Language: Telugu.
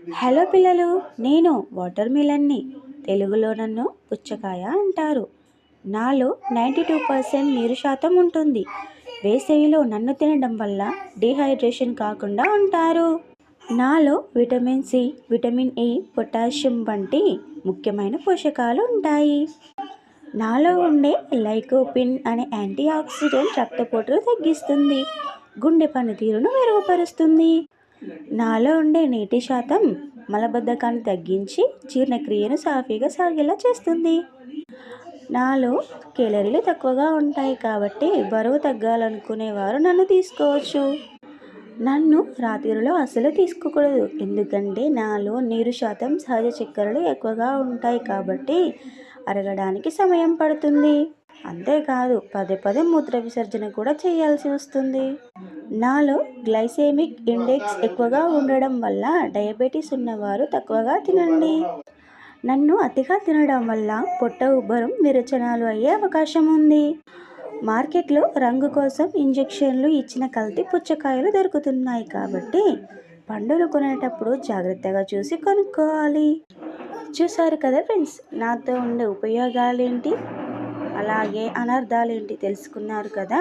హలో పిల్లలు, నేను వాటర్ మిలన్ని. తెలుగులో నన్ను పుచ్చకాయ అంటారు. నాలో 92% నీరు శాతం ఉంటుంది. వేసవిలో నన్ను తినడం వల్ల డీహైడ్రేషన్ కాకుండా ఉంటారు. నాలో vitamin C, vitamin A, potassium వంటి ముఖ్యమైన పోషకాలు ఉంటాయి. నాలో ఉండే లైకోపిన్ అనే యాంటీ ఆక్సిడెంట్ రక్తపోటును తగ్గిస్తుంది, గుండె పనితీరును మెరుగుపరుస్తుంది. నాలో ఉండే నీటి శాతం మలబద్ధకాన్ని తగ్గించి జీర్ణక్రియను సాఫీగా సాగేలా చేస్తుంది. నాలో కేలరీలు తక్కువగా ఉంటాయి కాబట్టి బరువు తగ్గాలనుకునే వారు నన్ను తీసుకోవచ్చు. నన్ను రాత్రిలో అస్సలు తీసుకోకూడదు, ఎందుకంటే నాలో నీరు శాతం సహజ చక్కెరలు ఎక్కువగా ఉంటాయి కాబట్టి అరగడానికి సమయం పడుతుంది. అంతేకాదు పదే పదే మూత్ర విసర్జన కూడా చేయాల్సి వస్తుంది. నాలో గ్లైసెమిక్ ఇండెక్స్ ఎక్కువగా ఉండడం వల్ల డయాబెటీస్ ఉన్నవారు తక్కువగా తినండి. నన్ను అతిగా తినడం వల్ల పొట్ట ఉబ్బరం, విరేచనాలు అయ్యే అవకాశం ఉంది. మార్కెట్లో రంగు కోసం ఇంజెక్షన్లు ఇచ్చిన కల్తీ పుచ్చకాయలు దొరుకుతున్నాయి కాబట్టి పండును కొనేటప్పుడు జాగ్రత్తగా చూసి కొనుక్కోవాలి. చూసారు కదా ఫ్రెండ్స్, నాతో ఉండే ఉపయోగాలేంటి అలాగే అనర్థాలేంటి తెలుసుకున్నారు కదా.